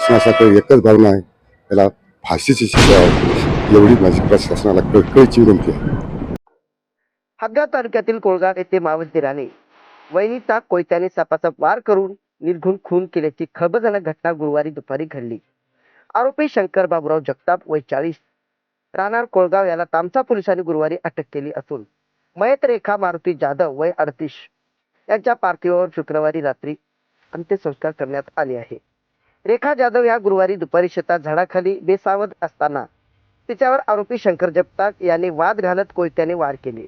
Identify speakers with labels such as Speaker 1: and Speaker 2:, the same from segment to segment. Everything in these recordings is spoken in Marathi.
Speaker 1: प्रशासनासाठी एकच भावना आहे, त्याला फाशीची शिक्षा व्हावी एवढी माझी प्रशासनाला कळकळीची विनंती आहे.
Speaker 2: हदगाव तालुक्यातील कोळगाव येथे मावसदिराने वहिनीचा कोयत्याने सापाचा वार करून निर्घुण खून केल्याची खळबळजनक घटना गुरुवारी दुपारी घडली. आरोपी शंकर बाबुराव जगताप वय 40 राहणार कोळगाव याला तामसा पोलिसांनी गुरुवारी अटक केली असून मयत रेखा मारुती जाधव वय 38 यांच्या पार्थिवावर शुक्रवारी रात्री अंत्यसंस्कार करण्यात आले आहे. रेखा जाधव या गुरुवारी दुपारी शेतात झाडाखाली बेसावध असताना तिच्यावर आरोपी शंकर जगताप याने वाद घालत कोयत्याने वार केले.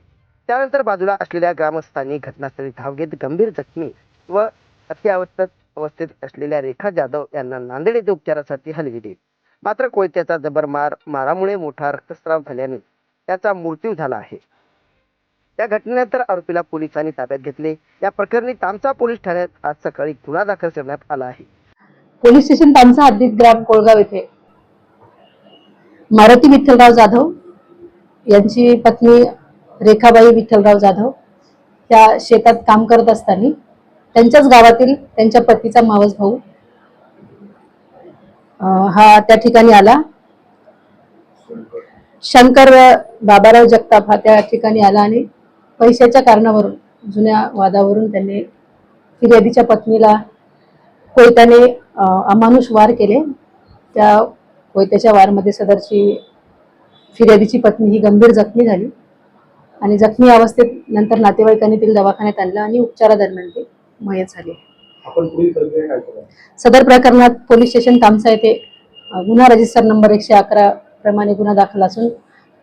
Speaker 2: त्यानंतर बाजूला असलेल्या ग्रामस्थांनी घटनास्थळी धाव घेत गंभीर जखमी व अवस्थेत असलेल्या रेखा जाधव यांना नांदेड येथे उपचारासाठी हलविले. मात्र कोयत्याचा जबर मारामुळे मोठा रक्तस्राव झाल्याने त्याचा मृत्यू झाला आहे. या घटनेनंतर आरोपीला पोलिसांनी ताब्यात घेतले. या प्रकरणी तामसा पोलीस ठाण्यात आज सकाळी गुन्हा दाखल करण्यात आला आहे.
Speaker 3: पोलीस स्टेशन तामसा हद्दीत ग्राम कोळगाव येथे मारुती विठ्ठलराव जाधव यांची पत्नी रेखाबाई विठ्ठलराव जाधव त्या शेतात काम करत असताना त्यांच्याच गावातील त्यांच्या पतीचा मावस भाऊ हा त्या ठिकाणी आला. शंकर बाबाराव जगताप हा त्या ठिकाणी आला आणि पैशाच्या कारणावरून जुन्या वादावरून त्यांनी फिर्यादीच्या पत्नीला कोयत्याने अमानुष वार केले. त्या कोयत्याच्या वारमध्ये सदरची फिर्यादीची पत्नी ही गंभीर जखमी झाली आणि जखमी अवस्थेत नंतर नातेवाईकांनी तिला दवाखान्यात आणलं आणि उपचारादरम्यान ती मयत झाली. सदर प्रकरणात पोलीस स्टेशन तामसा येथे गुन्हा रजिस्टर नंबर 111 प्रमाणे गुन्हा दाखल असून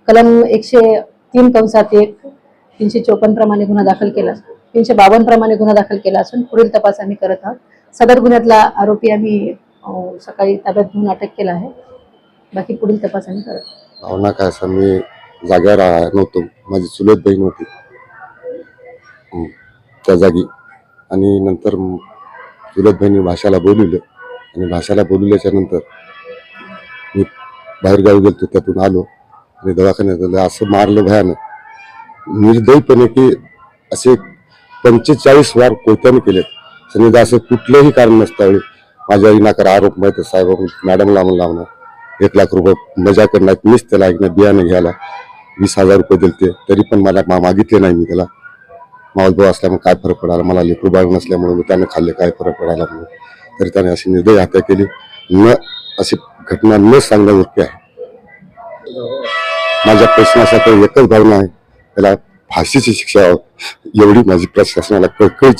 Speaker 3: कलम 103(1) 354 प्रमाणे गुन्हा दाखल केला 352 प्रमाणे गुन्हा दाखल केला असून पुढील तपास आम्ही करत आहोत. सदर गुन्ह्यातला आरोपी आम्ही सकाळी ताब्यात घेऊन अटक केला आहे. बाकी पुढील तपास आम्ही करत आहोत.
Speaker 1: भावना काय असं मी जाग्यावर नव्हतो, माझी चुलत बहीण होती त्या जागी आणि नंतर चुलत बहिणी भाषाला बोलवलं आणि भाषाला बोलवल्याच्या नंतर मी बाहेरगावी गेलो. त्यातून आलो आणि दवाखान्यात आलं. असं मारलं भयानक निर्दयीपणे की असे 45 वार कोयत्याने केले. समजा असं कुठलंही कारण नसतावेळी माझ्या विनाकार आरोप माहिती साहेब मॅडमला लावणार 1 लाख रुपये मजा करणार. मीच त्याला ऐकणं बियाणं घ्यायला 20,000 रुपये दिले तरी पण मला मागितले नाही. मी त्याला मावसभाऊ असल्यामुळे काय फरक पडाला, मला लेकरू बाळ नसल्यामुळे मी त्याने खाल्ले काय फरक पडायला म्हणून तरी त्याने अशी निर्दयी हत्या केली. न अशी घटना न सांगण्याजोगी आहे. माझ्या प्रश्नासाठी एकच भावना आहे, त्याला फाशीची शिक्षा व्हावी एवढी माझी प्रशासनाला कळकळीची